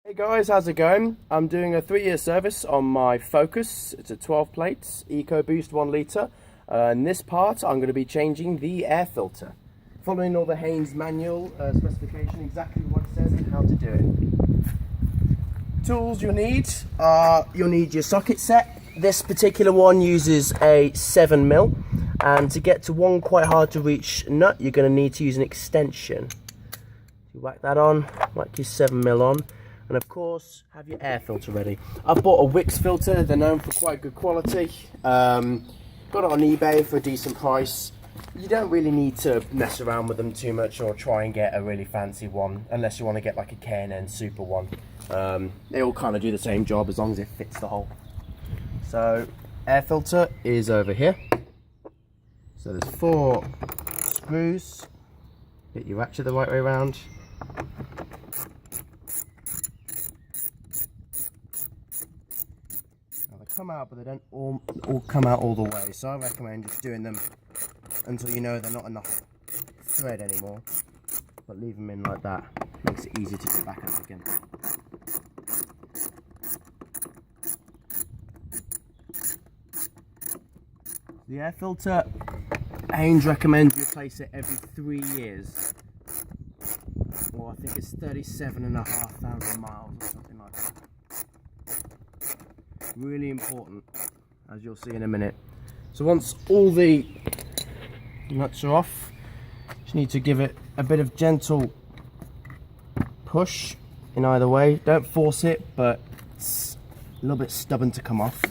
Hey guys, how's it going? I'm doing a 3-year service on my Focus. It's a 12 plates, EcoBoost 1 litre. In this part, I'm going to be changing the air filter. Following all the Haynes manual specification, exactly what it says and how to do it. Tools you'll need are, you'll need your socket set. This particular one uses a 7mm, and to get to one quite hard to reach nut, you're going to need to use an extension. You whack that on, whack your 7mm on. And of course, have your air filter ready. I've bought a Wix filter, they're known for quite good quality. Got it on eBay for a decent price. You don't really need to mess around with them too much or try and get a really fancy one, unless you want to get like a K&N Super one. They all kind of do the same job as long as it fits the hole. So, air filter is over here. So there's 4 screws. Get your ratchet the right way around. Come out, but they don't all come out all the way, so I recommend just doing them until you know they're not enough thread anymore, but leave them in like that. Makes it easy to go back out again. The air filter, Haynes recommends you replace it every 3 years, or I think it's 37,500 miles or something like that. Really important, as you'll see in a minute. So once all the nuts are off, just need to give it a bit of gentle push in either way. Don't force it, but it's a little bit stubborn to come off.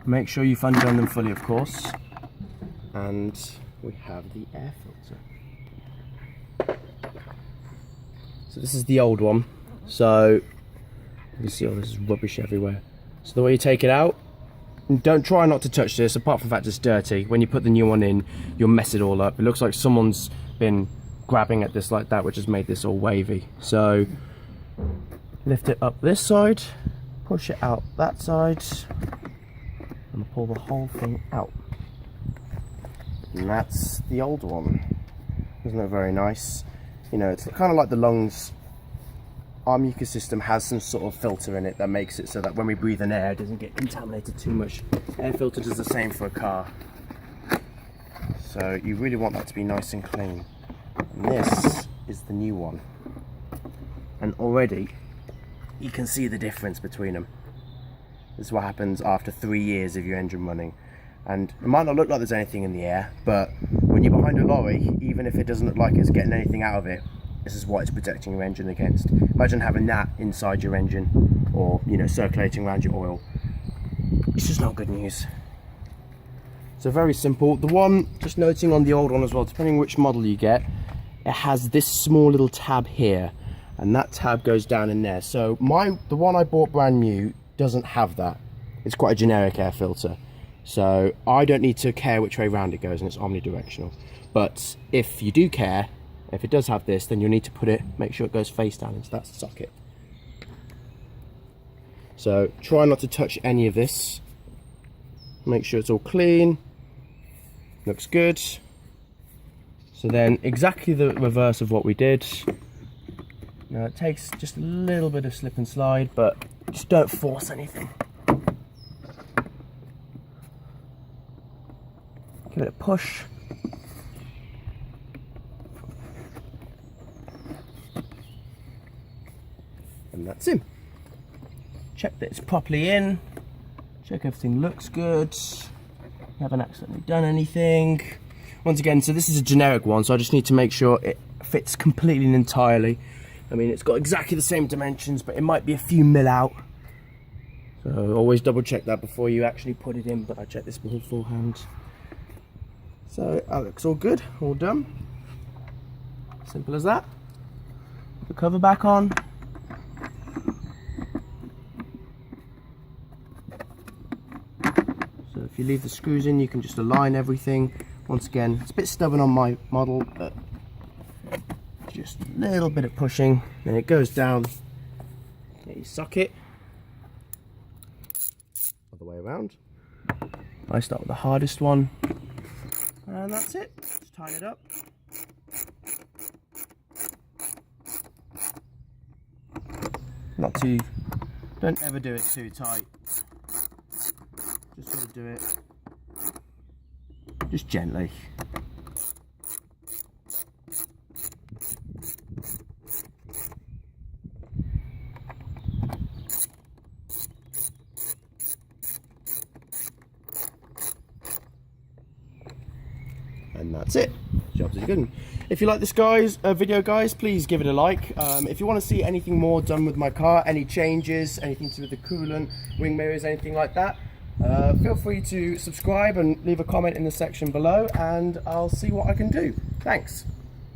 Make sure you fund on them fully, of course. And we have the air filter. So this is the old one. So you see all this rubbish everywhere. So the way you take it out, and don't try not to touch this, apart from the fact it's dirty. When you put the new one in, you'll mess it all up. It looks like someone's been grabbing at this like that, which has made this all wavy. So lift it up this side, push it out that side, and pull the whole thing out. And that's the old one. Isn't it very nice? You know, it's kind of like the lungs. Our mucus system has some sort of filter in it that makes it so that when we breathe in air, it doesn't get contaminated too much. Air filter does the same for a car. So you really want that to be nice and clean. And this is the new one. And already, you can see the difference between them. This is what happens after 3 years of your engine running. And it might not look like there's anything in the air, but when you're behind a lorry, even if it doesn't look like it's getting anything out of it, this is what it's protecting your engine against. Imagine having that inside your engine, or you know, circulating around your oil. It's just not good news. So very simple. The one, just noting on the old one as well, depending which model you get, it has this small little tab here, and that tab goes down in there. So the one I bought brand new doesn't have that. It's quite a generic air filter. So I don't need to care which way round it goes, and it's omnidirectional. But if you do care, if it does have this, then you'll need to make sure it goes face down into that socket. So try not to touch any of this. Make sure it's all clean. Looks good. So then exactly the reverse of what we did. Now it takes just a little bit of slip and slide, but just don't force anything. Give it a push. And that's him. Check that it's properly in. Check everything looks good. You haven't accidentally done anything. Once again, so this is a generic one, so I just need to make sure it fits completely and entirely. I mean, it's got exactly the same dimensions, but it might be a few mil out. So always double check that before you actually put it in, but I checked this beforehand. So that looks all good, all done. Simple as that. Put the cover back on. So if you leave the screws in, you can just align everything. Once again, it's a bit stubborn on my model, but just a little bit of pushing, then it goes down. Get your socket. Other way around. I start with the hardest one. And that's it. Just tighten it up. Not too, don't ever do it too tight. Just sort of do it just gently. And that's it. Jobs are good. If you like this video guys, please give it a like. If you want to see anything more done with my car, any changes, anything to do with the coolant, wing mirrors, anything like that, feel free to subscribe and leave a comment in the section below, and I'll see what I can do. Thanks.